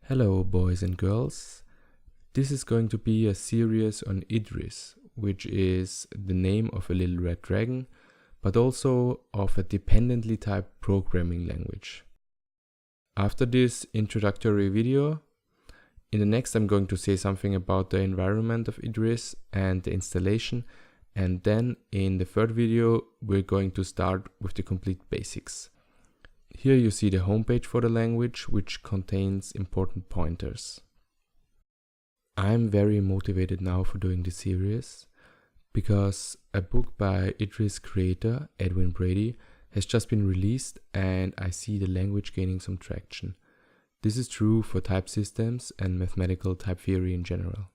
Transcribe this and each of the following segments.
Hello boys and girls, this is going to be a series on Idris, which is the name of a little red dragon, but also of a dependently typed programming language. After this introductory video, in the next I'm going to say something about the environment of Idris and the installation, and then in the third video we're going to start with the complete basics. Here you see the homepage for the language, which contains important pointers. I'm very motivated now for doing this series because a book by Idris creator Edwin Brady has just been released and I see the language gaining some traction. This is true for type systems and mathematical type theory in general.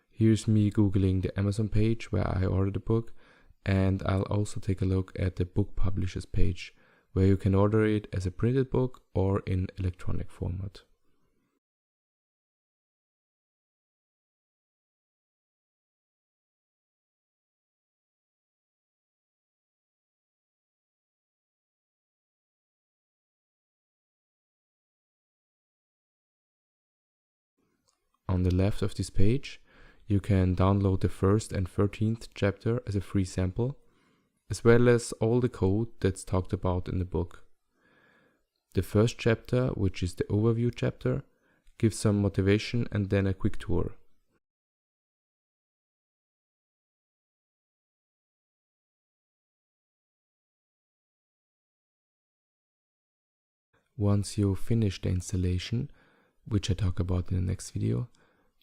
Here's me googling the Amazon page where I ordered the book, and I'll also take a look at the book publishers page where you can order it as a printed book or in electronic format. On the left of this page, you can download the first and 13th chapter as a free sample, as well as all the code that's talked about in the book. The first chapter, which is the overview chapter, gives some motivation and then a quick tour. Once you finish the installation, which I talk about in the next video,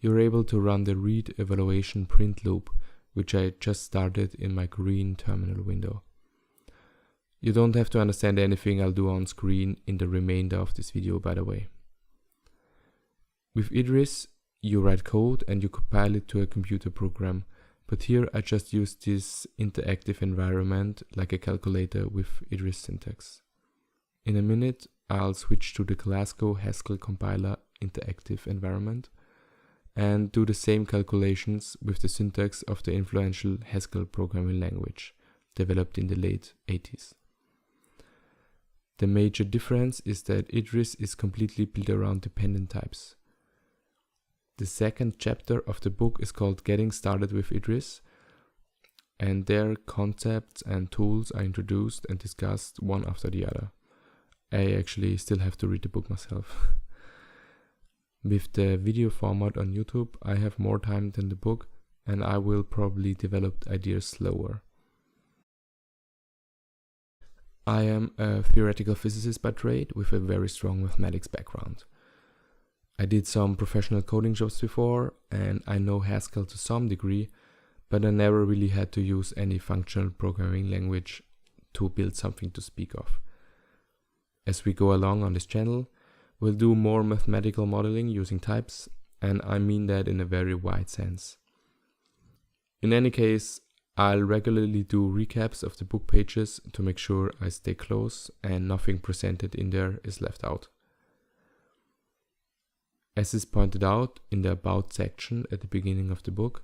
you're able to run the read evaluation print loop, which I just started in my green terminal window. You don't have to understand anything I'll do on screen in the remainder of this video, by the way. With Idris, you write code and you compile it to a computer program, but here I just use this interactive environment like a calculator with Idris syntax. In a minute, I'll switch to the Nikolaj-K Haskell compiler interactive environment and do the same calculations with the syntax of the influential Haskell programming language, developed in the late 80s. The major difference is that Idris is completely built around dependent types. The second chapter of the book is called Getting Started with Idris, and there concepts and tools are introduced and discussed one after the other. I actually still have to read the book myself. With the video format on YouTube, I have more time than the book, and I will probably develop ideas slower. I am a theoretical physicist by trade with a very strong mathematics background. I did some professional coding jobs before, and I know Haskell to some degree, but I never really had to use any functional programming language to build something to speak of. As we go along on this channel, we'll do more mathematical modeling using types, and I mean that in a very wide sense. In any case, I'll regularly do recaps of the book pages to make sure I stay close and nothing presented in there is left out. As is pointed out in the About section at the beginning of the book,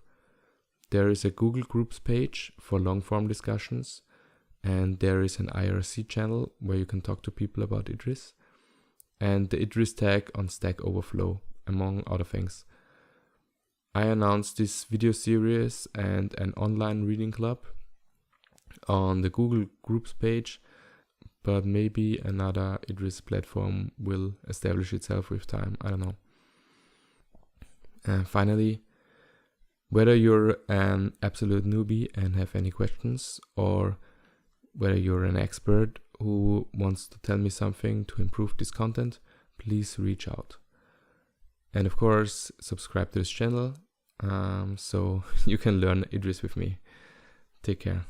there is a Google Groups page for long-form discussions, and there is an IRC channel where you can talk to people about Idris, and the Idris tag on Stack Overflow, among other things. I announced this video series and an online reading club on the Google Groups page, but maybe another Idris platform will establish itself with time, I don't know. Finally, whether you're an absolute newbie and have any questions, or whether you're an expert who wants to tell me something to improve this content, please reach out. And of course, subscribe to this channel so you can learn Idris with me. Take care.